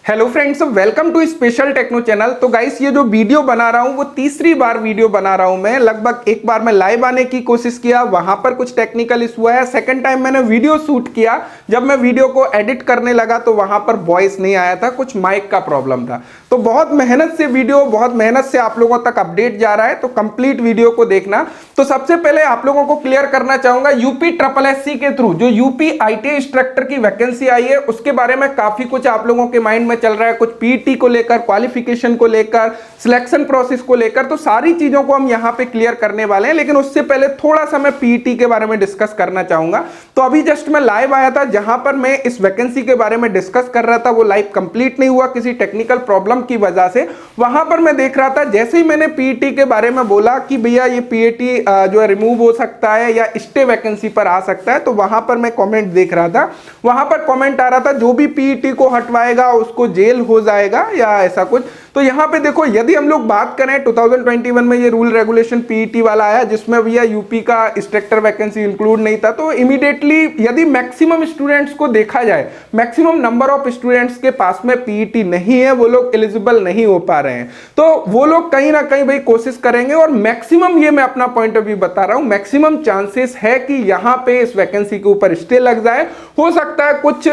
Hello friends, welcome to special techno channel. तो guys, ये जो वीडियो बना रहा हूँ वो तीसरी बार वीडियो बना रहा हूँ मैं। लगभग एक बार मैं लाइव आने की कोशिश किया, वहां पर कुछ टेक्निकल इशू है। सेकंड टाइम मैंने वीडियो शूट किया, जब मैं वीडियो को एडिट करने लगा तो वहां पर वॉइस नहीं आया था, कुछ माइक का प्रॉब्लम था। तो बहुत मेहनत से वीडियो, बहुत मेहनत से आप लोगों तक अपडेट जा रहा है, तो कंप्लीट वीडियो को देखना। तो सबसे पहले आप लोगों को क्लियर करना चाहूंगा, यूपी ट्रिपल एससी के थ्रू जो यूपी आईटीआई इंस्ट्रक्टर की वैकेंसी आई है उसके बारे में काफी कुछ आप लोगों के माइंड में चल रहा है, कुछ पीईटी को लेकर, क्वालिफिकेशन को लेकर, सिलेक्शन प्रोसेस को लेकर। तो सारी चीजों को हम यहां पे क्लियर करने वाले हैं, लेकिन उससे पहले थोड़ा सा मैं पीईटी के बारे में डिस्कस करना चाहूंगा। तो अभी जस्ट मैं लाइव आया था, जहां पर मैं इस वैकेंसी के बारे में डिस्कस कर रहा था, वो लाइव कंप्लीट नहीं हुआ किसी टेक्निकल प्रॉब्लम की वजह से। वहां पर मैं देख रहा था, जैसे ही मैंने पीईटी के बारे में बोला कि भैया ये पीईटी जो है रिमूव हो सकता है या स्टे वैकेंसी पर आ सकता है, तो वहां पर मैं कमेंट देख रहा था। वहां पर कमेंट आ रहा था, जो भी पीईटी को हटवाएगा उसको जेल हो जाएगा या ऐसा कुछ। तो यहां पे देखो, यदि हम लोग बात करें 2021 में ये रूल रेगुलेशन पीईटी वाला आया, जिसमें भैया यूपी का इंस्ट्रक्टर वैकेंसी इंक्लूड नहीं था, तो इमीडिएटली यदि मैक्सिमम स्टूडेंट्स को देखा जाए, मैक्सिमम नंबर ऑफ स्टूडेंट्स के पास में पीईटी नहीं है, वो लोग एलिजिबल नहीं हो पा रहे हैं। तो वो लोग कहीं ना कहीं भाई कोशिश करेंगे, और मैक्सिमम, ये मैं अपना पॉइंट ऑफ व्यू बता रहा हूं, मैक्सिमम चांसेस है कि यहां पे इस वैकेंसी के ऊपर स्टे लग जाए। हो सकता है कुछ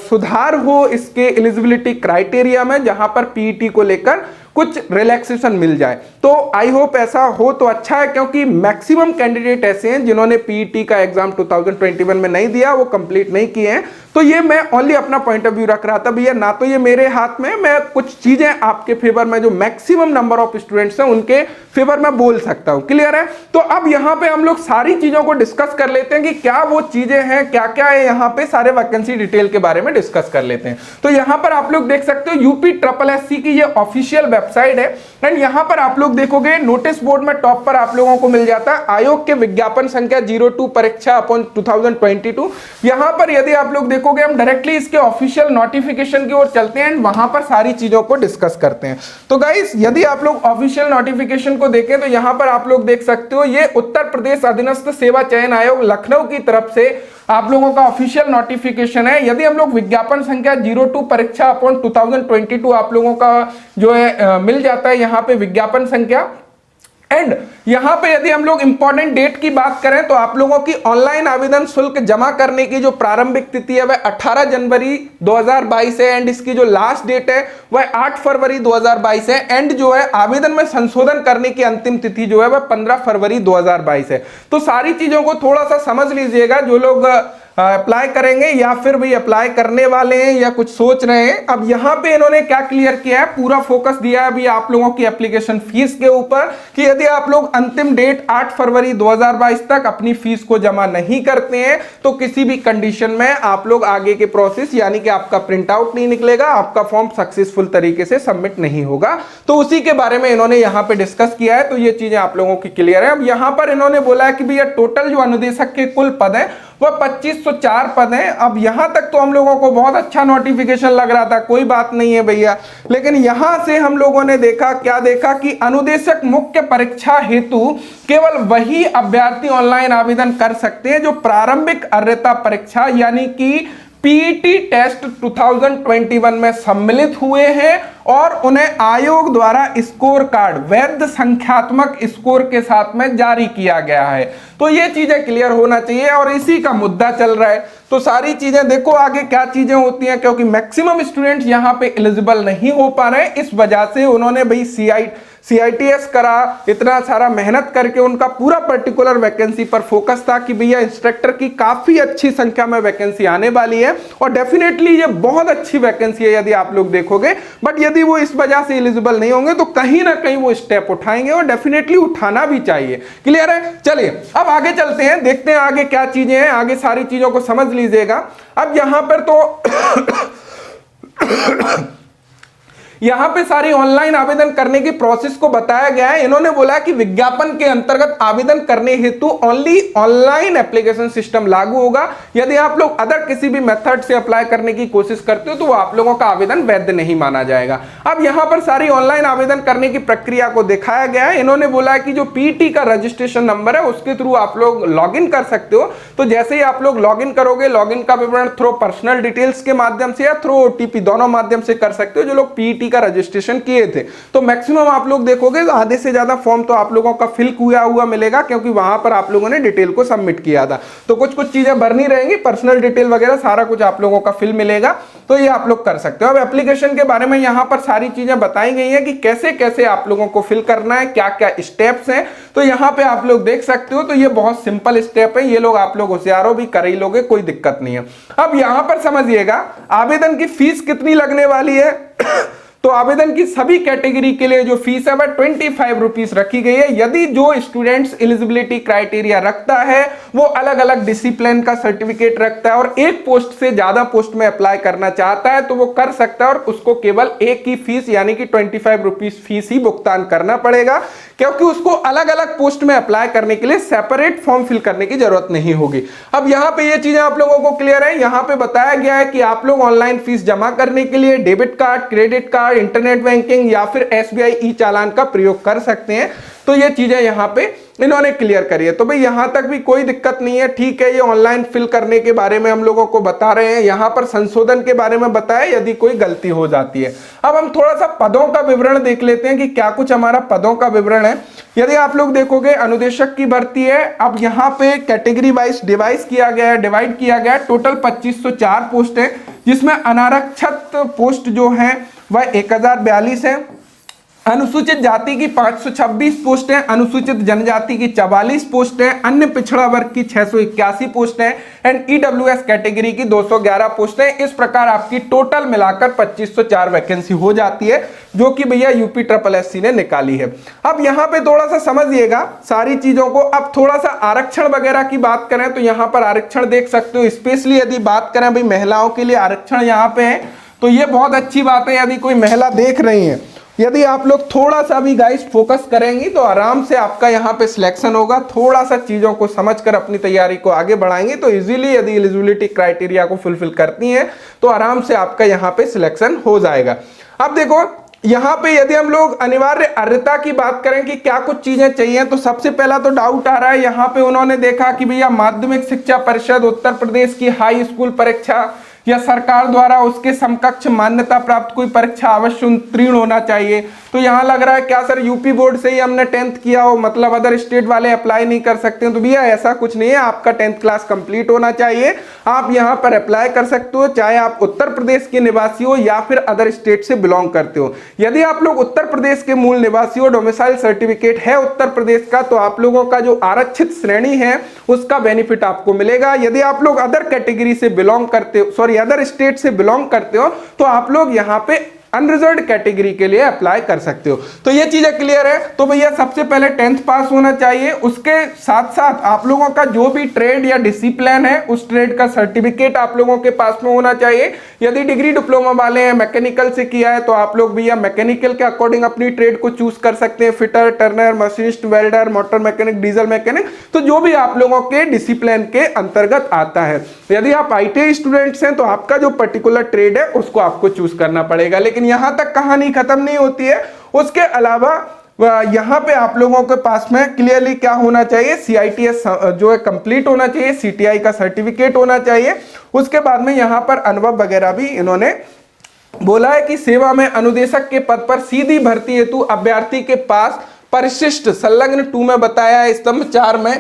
सुधार हो इसके एलिजिबिलिटी क्राइटेरिया में, जहां पर पीईटी को लेकर कुछ रिलैक्सेशन मिल जाए। तो आई होप ऐसा हो तो अच्छा है, क्योंकि मैक्सिमम कैंडिडेट ऐसे हैं जिन्होंने पीईटी का एग्जाम 2021 में नहीं दिया, वो कंप्लीट नहीं किए हैं। तो ये मैं ओनली अपना पॉइंट ऑफ व्यू रख रहा था भैया, ना तो ये मेरे हाथ में, मैं कुछ चीजें आपके फेवर में, जो मैक्सिमम नंबर ऑफ स्टूडेंट्स हैं उनके फेवर में बोल सकता हूं। क्लियर है? तो अब यहां पे हम लोग सारी चीजों को डिस्कस कर लेते हैं कि क्या वो चीजें हैं, क्या क्या है, यहां पे सारे वैकेंसी डिटेल के बारे में डिस्कस कर लेते हैं। तो यहां पर आप लोग देख सकते हो, यूपी ट्रिपल एससी की ये ऑफिशियल वेबसाइट है, एंड यहां पर आप लोग देखोगे नोटिस बोर्ड में टॉप पर आप लोगों को मिल जाता है आयोग के विज्ञापन संख्या 02 परीक्षा अपॉन 2022। यहां पर यदि आप लोग देखोगे, हम डायरेक्टली इसके ऑफिशियल नोटिफिकेशन की ओर चलते हैं, एंड वहां पर सारी चीजों को डिस्कस करते हैं। तो गाइस, यदि आप लोग ऑफिशियल नोटिफिकेशन को देखें तो यहां पर आप लोग देख सकते हो, ये उत्तर प्रदेश अधीनस्थ सेवा चयन आयोग लखनऊ की तरफ से आप लोगों का ऑफिशियल नोटिफिकेशन है। यदि हम लोग विज्ञापन संख्या 02 परीक्षा अपॉन 2022 आप लोगों का जो है मिल जाता है यहां पे विज्ञापन संख्या। एंड यहां पे यदि हम लोग इंपॉर्टेंट डेट की बात करें तो आप लोगों की ऑनलाइन आवेदन शुल्क जमा करने की जो प्रारंभिक तिथि है वह 18 जनवरी 2022 है, एंड इसकी जो लास्ट डेट है वह 8 फरवरी 2022 है, एंड जो है आवेदन में संशोधन करने की अंतिम तिथि जो है वह 15 फरवरी 2022 है। तो सारी चीजों को थोड़ा सा समझ लीजिएगा, जो लोग अप्लाई करेंगे या फिर भी अप्लाई करने वाले हैं या कुछ सोच रहे हैं। अब यहां पे इन्होंने क्या क्लियर किया है, पूरा फोकस दिया है अभी आप लोगों की एप्लीकेशन फीस के ऊपर, कि यदि आप लोग अंतिम डेट 8 फरवरी 2022 तक अपनी फीस को जमा नहीं करते हैं तो किसी भी कंडीशन में आप लोग आगे के प्रोसेस, यानी कि आपका प्रिंट आउट नहीं निकलेगा, आपका फॉर्म सक्सेसफुल तरीके से सबमिट नहीं होगा। तो उसी के बारे में इन्होंने यहां पे डिस्कस किया है, तो ये चीजें आप लोगों की क्लियर है। अब यहां पर इन्होंने बोला है कि भैया टोटल जो अनुदेशक के कुल पद है वह 2504 पद हैं। अब यहां तक तो हम लोगों को बहुत अच्छा नोटिफिकेशन लग रहा था, कोई बात नहीं है भैया, लेकिन यहां से हम लोगों ने देखा, क्या देखा कि अनुदेशक मुख्य परीक्षा हेतु केवल वही अभ्यर्थी ऑनलाइन आवेदन कर सकते हैं जो प्रारंभिक अर्हता परीक्षा यानी कि पीईटी टेस्ट 2021 में सम्मिलित हुए हैं, और उन्हें आयोग द्वारा स्कोर कार्ड वैध संख्यात्मक स्कोर के साथ में जारी किया गया है। तो ये चीजें क्लियर होना चाहिए, और इसी का मुद्दा चल रहा है। तो सारी चीजें देखो आगे क्या चीजें होती हैं, क्योंकि मैक्सिमम स्टूडेंट्स यहां पे एलिजिबल नहीं हो पा रहे हैं, इस वजह से उन्होंने भाई सीआईटीएस करा, इतना सारा मेहनत करके उनका पूरा पर्टिकुलर वैकेंसी पर फोकस था कि भैया इंस्ट्रक्टर की काफी अच्छी संख्या में वैकेंसी आने वाली है, और डेफिनेटली ये बहुत अच्छी वैकेंसी है यदि आप लोग देखोगे। बट यदि वो इस वजह से एलिजिबल नहीं होंगे तो कहीं ना कहीं वो स्टेप उठाएंगे, और डेफिनेटली उठाना भी चाहिए। क्लियर है? चलिए अब आगे चलते हैं, देखते हैं आगे क्या चीजें हैं, आगे सारी चीजों को समझ लीजिएगा। अब यहां पर तो यहाँ पे सारी ऑनलाइन आवेदन करने की प्रोसेस को बताया गया है। इन्होंने बोला कि विज्ञापन के अंतर्गत आवेदन करने हेतु ओनली ऑनलाइन एप्लीकेशन सिस्टम लागू होगा। यदि आप लोग अदर किसी भी मेथड से अप्लाई करने की कोशिश करते हो तो वो आप लोगों का आवेदन वैध नहीं माना जाएगा। अब यहाँ पर सारी ऑनलाइन आवेदन करने की प्रक्रिया को दिखाया गया है। इन्होंने बोला कि जो पीटी का रजिस्ट्रेशन नंबर है उसके थ्रू आप लोग लॉग इन कर सकते हो। तो जैसे ही आप लोग लॉग इन करोगे, लॉग इन का विवरण थ्रू पर्सनल डिटेल्स के माध्यम से या थ्रू ओटीपी दोनों माध्यम से कर सकते हो। जो लोग पीटी का रजिस्ट्रेशन किए थे तो मैक्सिमम आप लोग देखोगे आधे से ज्यादा फॉर्म तो आप लोगों का फिल हुआ मिलेगा, क्योंकि वहां पर आप लोगों ने डिटेल को सबमिट किया था। तो कुछ कुछ चीजें भरनी रहेंगी, पर्सनल डिटेल वगैरह सारा कुछ आप लोगों का फिल मिलेगा, तो ये आप लोग कर सकते हो। अब एप्लीकेशन के बारे में यहाँ पर सारी चीजें बताई गई है कि कैसे कैसे आप लोगों को फिल करना है, क्या क्या स्टेप्स हैं। तो यहाँ पे आप लोग देख सकते हो, तो ये बहुत सिंपल स्टेप है, ये लोग आप लोग होशियार हो भी कर ही लोगे, कोई दिक्कत नहीं है। अब यहाँ पर समझिएगा आवेदन की फीस कितनी लगने वाली है। तो आवेदन की सभी कैटेगरी के लिए जो फीस है वह 25 रुपीस रखी गई है। यदि जो स्टूडेंट्स एलिजिबिलिटी क्राइटेरिया रखता है, वो अलग अलग डिसिप्लिन का सर्टिफिकेट रखता है और एक पोस्ट से ज्यादा पोस्ट में अप्लाई करना चाहता है तो वो कर सकता है, और उसको केवल एक ही फीस यानी कि 25 रुपीस फीस ही भुगतान करना पड़ेगा, क्योंकि उसको अलग अलग पोस्ट में अप्लाई करने के लिए सेपरेट फॉर्म फिल करने की जरूरत नहीं होगी। अब यहाँ पे ये चीजें आप लोगों को क्लियर है। यहाँ पे बताया गया है कि आप लोग ऑनलाइन फीस जमा करने के लिए debit card, credit card, internet banking या फिर एसबीआई ई चालान का प्रयोग कर सकते हैं। तो ये चीजें यहाँ पे इन्होंने क्लियर करी है। तो भाई यहां तक भी कोई दिक्कत नहीं है, ठीक है। ये ऑनलाइन फिल करने के बारे में हम लोगों को बता रहे हैं, यहां पर संशोधन के बारे में बताया यदि कोई गलती हो जाती है। अब हम थोड़ा सा पदों का विवरण देख लेते हैं कि क्या कुछ हमारा पदों का विवरण है। यदि आप लोग देखोगे अनुदेशक की भर्ती है। अब यहाँ पे कैटेगरी वाइज डिवाइड किया गया है। टोटल 2504 पोस्ट है, जिसमें अनारक्षित पोस्ट जो है वह 1042 है। अनुसूचित जाति की 526 पोस्ट है, अनुसूचित जनजाति की 44 पोस्ट है, अन्य पिछड़ा वर्ग की 681 पोस्ट है एंड ईडब्ल्यूएस कैटेगरी की 211 पोस्ट है। इस प्रकार आपकी टोटल मिलाकर 2504 वैकेंसी हो जाती है, जो कि भैया यूपी SSS ने निकाली है। अब यहाँ पे थोड़ा सा समझिएगा सारी चीजों को। अब थोड़ा सा आरक्षण वगैरह की बात करें तो यहाँ पर आरक्षण देख सकते हो। स्पेशली यदि बात करें भाई महिलाओं के लिए आरक्षण यहाँ पे है, तो ये बहुत अच्छी बात है। यदि कोई महिला देख रही है, यदि आप लोग थोड़ा सा भी गाइस फोकस करेंगी तो आराम से आपका यहाँ पे सिलेक्शन होगा। थोड़ा सा चीजों को समझकर अपनी तैयारी को आगे बढ़ाएंगे तो इजीली यदि एलिजिबिलिटी क्राइटेरिया को फुलफिल करती हैं तो आराम से आपका यहाँ पे सिलेक्शन हो जाएगा। अब देखो यहाँ पे यदि हम लोग अनिवार्य अर्हता की बात करें कि क्या कुछ चीजें चाहिए, तो सबसे पहला तो डाउट आ रहा है। यहाँ पे उन्होंने देखा कि भैया माध्यमिक शिक्षा परिषद उत्तर प्रदेश की हाई स्कूल परीक्षा या सरकार द्वारा उसके समकक्ष मान्यता प्राप्त कोई परीक्षा अवश्य उत्तीर्ण होना चाहिए। तो यहाँ लग रहा है क्या सर यूपी बोर्ड से ही हमने 10th किया हो, मतलब अदर स्टेट वाले अप्लाई नहीं कर सकते हैं? तो भैया ऐसा कुछ नहीं है, आपका 10th क्लास कंप्लीट होना चाहिए, आप यहाँ पर अप्लाई कर सकते हो, चाहे आप उत्तर प्रदेश के निवासी हो या फिर अदर स्टेट से बिलोंग करते हो। यदि आप लोग उत्तर प्रदेश के मूल निवासी हो, डोमिसाइल सर्टिफिकेट है उत्तर प्रदेश का, तो आप लोगों का जो आरक्षित श्रेणी है उसका बेनिफिट आपको मिलेगा। यदि आप लोग अदर कैटेगरी से बिलोंग करते हो, अदर स्टेट से बिलोंग करते हो, तो आप लोग यहाँ पे अनरिजर्व्ड कैटेगरी के लिए अप्लाई कर सकते हो। तो ये चीजें क्लियर है। तो भैया सबसे पहले 10th पास होना चाहिए, उसके साथ साथ आप लोगों का जो भी ट्रेड या डिसिप्लिन है उस ट्रेड का सर्टिफिकेट आप लोगों के पास में होना चाहिए। यदि डिग्री डिप्लोमा वाले हैं, मैकेनिकल से किया है, तो आप लोग भैया मैकेनिकल के अकॉर्डिंग अपनी ट्रेड को चूज कर सकते हैं, fitter, Turner, machinist, welder, motor mechanic, diesel mechanic, तो जो भी आप लोगों के डिसिप्लिन के अंतर्गत आता है। यदि आप ITI स्टूडेंट्स हैं तो आपका जो पर्टिकुलर ट्रेड है उसको आपको चूज करना पड़ेगा। लेकिन यहां तक कहानी खत्म नहीं होती है। उसके अलावा यहां पे आप लोगों के पास में क्लियरली क्या होना चाहिए, CITS जो है कंप्लीट होना चाहिए, CTI का सर्टिफिकेट होना चाहिए। उसके बाद में यहां पर अनुभव वगैरह भी इन्होंने बोला है कि सेवा में अनुदेशक के पद पर सीधी भर्ती हेतु अभ्यर्थी के पास परिशिष्ट संलग्न 2 में बताया है स्तंभ 4 में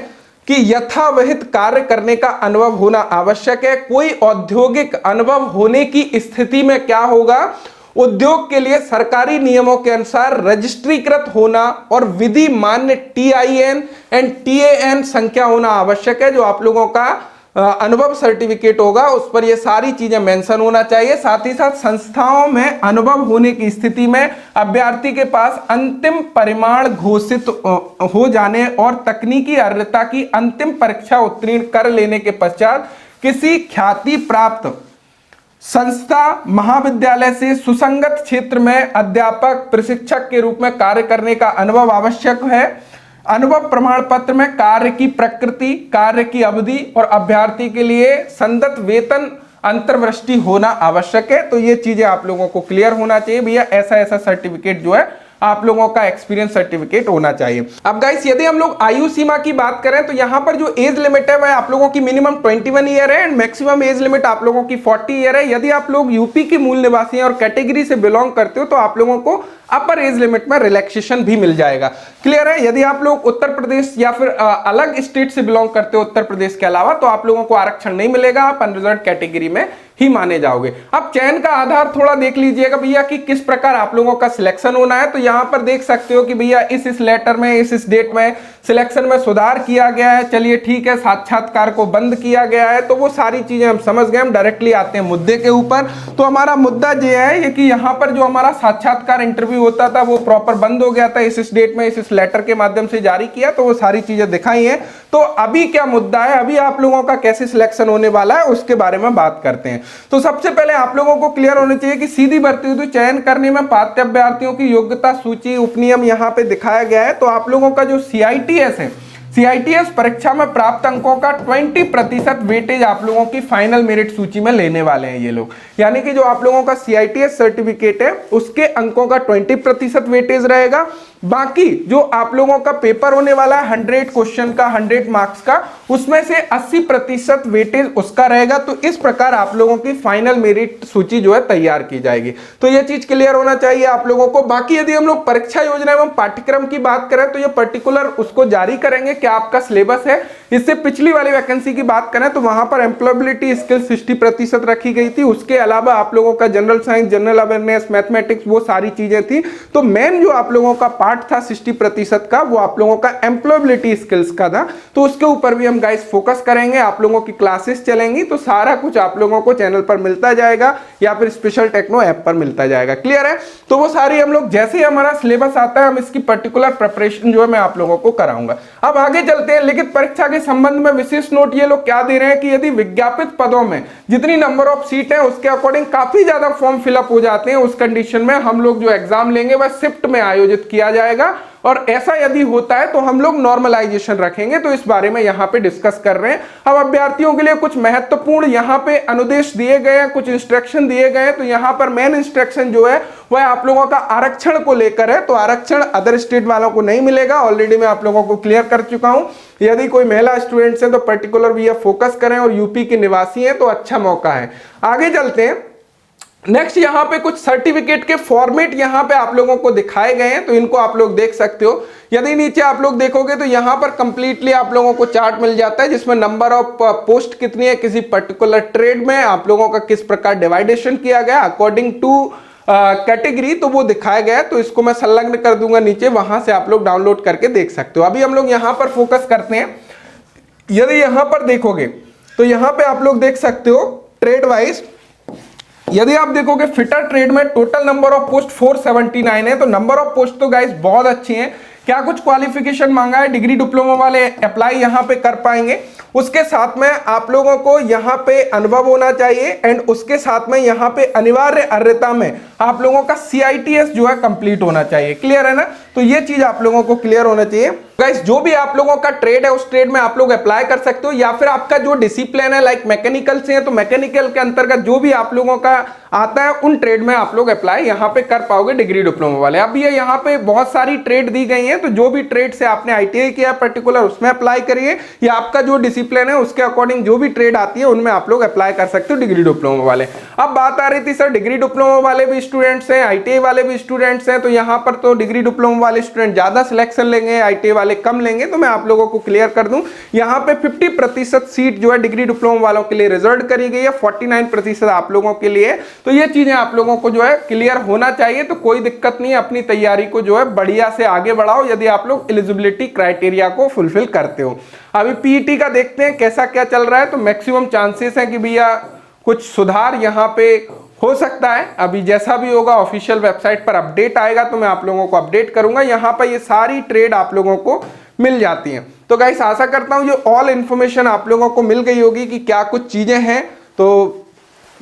कि यथावहित कार्य करने का अनुभव होना आवश्यक है। कोई औद्योगिक अनुभव होने की स्थिति में क्या होगा, उद्योग के लिए सरकारी नियमों के अनुसार रजिस्ट्रीकृत होना और विधि मान्य TIN एंड TAN संख्या होना आवश्यक है। जो आप लोगों का अनुभव सर्टिफिकेट होगा उस पर ये सारी चीजें मेंशन होना चाहिए। साथ ही साथ संस्थाओं में अनुभव होने की स्थिति में अभ्यर्थी के पास अंतिम परिमाण घोषित हो जाने और तकनीकी अर्हता की अंतिम परीक्षा उत्तीर्ण कर लेने के पश्चात किसी ख्याति प्राप्त संस्था महाविद्यालय से सुसंगत क्षेत्र में अध्यापक प्रशिक्षक के रूप में कार्य करने का अनुभव आवश्यक है। अनुभव प्रमाण पत्र में कार्य की प्रकृति, कार्य की अवधि और अभ्यर्थी के लिए संगत वेतन अंतर्वृष्टि होना आवश्यक है। तो ये चीजें आप लोगों को क्लियर होना चाहिए भैया, ऐसा ऐसा सर्टिफिकेट जो है आप लोगों का एक्सपीरियंस सर्टिफिकेट होना चाहिए। अब गाइस यदि हम लोग आयु सीमा की बात करें तो यहां पर जो एज लिमिट है वह आप लोगों की मिनिमम 21 ईयर है एंड मैक्सिमम एज लिमिट आप लोगों की 40 ईयर है। यदि आप लोग यूपी के मूल निवासी हैं और कैटेगरी से बिलोंग करते हो तो आप लोगों को अपर एज लिमिट में रिलैक्सेशन भी मिल जाएगा। क्लियर है। यदि आप लोग उत्तर प्रदेश या फिर अलग स्टेट से बिलोंग करते हो उत्तर प्रदेश के अलावा तो आप लोगों को आरक्षण नहीं मिलेगा, आप अनरिजर्व कैटेगरी में ही माने जाओगे। अब चयन का आधार थोड़ा देख लीजिएगा भैया कि किस प्रकार आप लोगों का सिलेक्शन होना है। तो यहां पर देख सकते हो कि भैया इस लेटर में इस डेट में सिलेक्शन में सुधार किया गया है। चलिए ठीक है, साक्षात्कार को बंद किया गया है, तो वो सारी चीजें हम समझ गए। हम डायरेक्टली आते हैं मुद्दे के ऊपर। तो हमारा मुद्दा ये है कि यहाँ पर जो हमारा साक्षात्कार इंटरव्यू होता था वो प्रॉपर बंद हो गया था, इस डेट में इस लेटर के माध्यम से जारी किया, तो वो सारी चीजें दिखाई हैं। तो अभी क्या मुद्दा है, अभी आप लोगों का कैसे सिलेक्शन होने वाला है उसके बारे में बात करते हैं। तो सबसे पहले आप लोगों को क्लियर होना चाहिए कि सीधी भर्ती हेतु चयन करने में पात्र अभ्यर्थियों की योग्यता सूची उपनियम यहाँ पे दिखाया गया है। तो आप लोगों का जो CITS है, CITS परीक्षा में प्राप्त अंकों का 20% वेटेज आप लोगों की फाइनल मेरिट सूची में लेने वाले हैं ये लोग। यानी कि जो आप लोगों का CITS सर्टिफिकेट है उसके अंकों का 20% वेटेज रहेगा। बाकी जो आप लोगों का पेपर होने वाला है 100 क्वेश्चन का, 100 मार्क्स का, उसमें से 80% वेटेज उसका रहेगा। तो इस प्रकार आप लोगों की फाइनल मेरिट सूची जो है तैयार की जाएगी। तो यह चीज क्लियर होना चाहिए आप लोगों को। बाकी यदि हम लोग परीक्षा योजना एवं पाठ्यक्रम की बात करें तो ये पर्टिकुलर उसको जारी करेंगे क्या आपका सिलेबस है। इससे पिछली वाली वैकेंसी की बात करें तो वहां पर एम्प्लॉयबिलिटी स्किल 60% रखी गई थी। उसके अलावा आप लोगों का general science, general awareness, mathematics, वो सारी चीजें थी। तो मेन जो आप लोगों का पार्ट था 60% का वो आप लोगों का एम्प्लॉयबिलिटी स्किल्स का था। तो उसके ऊपर भी हम गाइस फोकस करेंगे, आप लोगों की क्लासेस चलेंगी, तो सारा कुछ आप लोगों को चैनल पर मिलता जाएगा या फिर स्पेशल टेक्नो ऐप पर मिलता जाएगा। क्लियर है। तो वो सारी हम लोग जैसे ही हमारा सिलेबस आता है हम इसकी पर्टिकुलर प्रिपरेशन जो है मैं आप लोगों को कराऊंगा। अब आगे चलते हैं। लिखित परीक्षा के संबंध में विशेष नोट ये लोग क्या दे रहे हैं कि यदि विज्ञापित पदों में जितनी नंबर ऑफ सीट है उसके अकॉर्डिंग काफी ज्यादा फॉर्म फिलअप हो जाते हैं, उस कंडीशन में हम लोग जो एग्जाम लेंगे वह शिफ्ट में आयोजित किया जाएगा। और ऐसा यदि होता है तो हम लोग नॉर्मलाइजेशन रखेंगे। तो इस बारे में यहां पे डिस्कस कर रहे हैं। अब अभ्यर्थियों के लिए कुछ महत्वपूर्ण यहां पे अनुदेश दिए गए हैं, कुछ इंस्ट्रक्शन दिए गए हैं। तो यहां पर मेन इंस्ट्रक्शन जो है वह आप लोगों का आरक्षण को लेकर है। तो आरक्षण अदर स्टेट वालों को नहीं मिलेगा, ऑलरेडी मैं आप लोगों को क्लियर कर चुका हूं। यदि कोई महिला स्टूडेंट्स है तो पर्टिकुलर भी फोकस करें और यूपी के निवासी हैं तो अच्छा मौका है। आगे चलते हैं। नेक्स्ट यहाँ पे कुछ सर्टिफिकेट के फॉर्मेट यहाँ पे आप लोगों को दिखाए गए हैं, तो इनको आप लोग देख सकते हो। यदि नीचे आप लोग देखोगे तो यहाँ पर कंप्लीटली आप लोगों को चार्ट मिल जाता है जिसमें नंबर ऑफ पोस्ट कितनी है किसी पर्टिकुलर ट्रेड में, आप लोगों का किस प्रकार डिवाइडेशन किया गया अकॉर्डिंग टू कैटेगरी, तो वो दिखाया गया है। तो इसको मैं संलग्न कर दूंगा नीचे, वहां से आप लोग डाउनलोड करके देख सकते हो। अभी हम लोग यहाँ पर फोकस करते हैं। यदि यहाँ पर देखोगे तो यहाँ पे आप लोग देख सकते हो ट्रेड वाइज। यदि आप देखोगे फिटर ट्रेड में टोटल नंबर ऑफ पोस्ट 479 है। तो नंबर ऑफ पोस्ट तो गाइस बहुत अच्छी हैं। क्या कुछ क्वालिफिकेशन मांगा है, डिग्री डिप्लोमा वाले अप्लाई यहाँ पे कर पाएंगे। उसके साथ में आप लोगों को यहाँ पे अनुभव होना चाहिए एंड उसके साथ में यहाँ पे अनिवार्य अर्हता में आप लोगों का CITS जो है कंप्लीट होना चाहिए। क्लियर है ना। तो ये चीज आप लोगों को क्लियर होना चाहिए। गाइस जो भी आप लोगों का ट्रेड है उस ट्रेड में आप लोग अप्लाई कर सकते हो, या फिर आपका जो डिसिप्लिन है लाइक मैकेनिकल से है तो मैकेनिकल के अंतर्गत जो भी आप लोगों का आता है उन ट्रेड में आप लोग अप्लाई यहाँ पे कर पाओगे डिग्री डिप्लोमा वाले। अब ये यहाँ पे बहुत सारी ट्रेड दी गई है, तो जो भी ट्रेड से आपने ITI किया पर्टिकुलर उसमें अप्लाई करिए, या आपका जो डिसिप्लिन है उसके अकॉर्डिंग जो भी ट्रेड आती है उनमें आप लोग अप्लाई कर सकते हो डिग्री डिप्लोमा वाले। अब बात आ रही थी सर डिग्री डिप्लोमा वाले भी स्टूडेंट्स हैं, ITI वाले भी स्टूडेंट्स हैं, तो यहाँ पर तो डिग्री डिप्लोमा वाले स्टूडेंट ज्यादा सिलेक्शन लेंगे, ITI वाले कम लेंगे। तो मैं आप लोगों को क्लियर कर दूं, यहाँ पे 50% सीट जो है डिग्री डिप्लोमा वालों के लिए रिजर्व करी गई है, 49% आप लोगों के लिए। तो ये चीजें आप लोगों को जो है क्लियर होना चाहिए। तो कोई दिक्कत नहीं है, अपनी तैयारी को जो है बढ़िया से आगे बढ़ाओ यदि आप लोग एलिजिबिलिटी क्राइटेरिया को फुलफिल करते हो। अभी PET का देखते हैं कैसा क्या चल रहा है। तो मैक्सिमम चांसेस है कि भैया कुछ सुधार यहाँ पे हो सकता है। अभी जैसा भी होगा ऑफिशियल वेबसाइट पर अपडेट आएगा तो मैं आप लोगों को अपडेट करूंगा। यहाँ पर ये सारी ट्रेड आप लोगों को मिल जाती हैं। तो गाइस आशा करता हूँ ये ऑल इन्फॉर्मेशन आप लोगों को मिल गई होगी कि क्या कुछ चीजें हैं। तो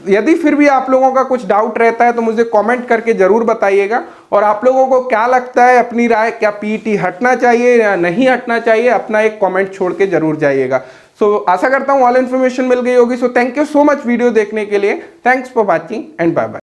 यदि फिर भी आप लोगों का कुछ डाउट रहता है तो मुझे कमेंट करके जरूर बताइएगा। और आप लोगों को क्या लगता है, अपनी राय, क्या पीईटी हटना चाहिए या नहीं हटना चाहिए, अपना एक कमेंट छोड़ के जरूर जाइएगा। सो आशा करता हूं ऑल इन्फॉर्मेशन मिल गई होगी। So thank you so much video देखने के लिए। Thanks for watching and bye bye.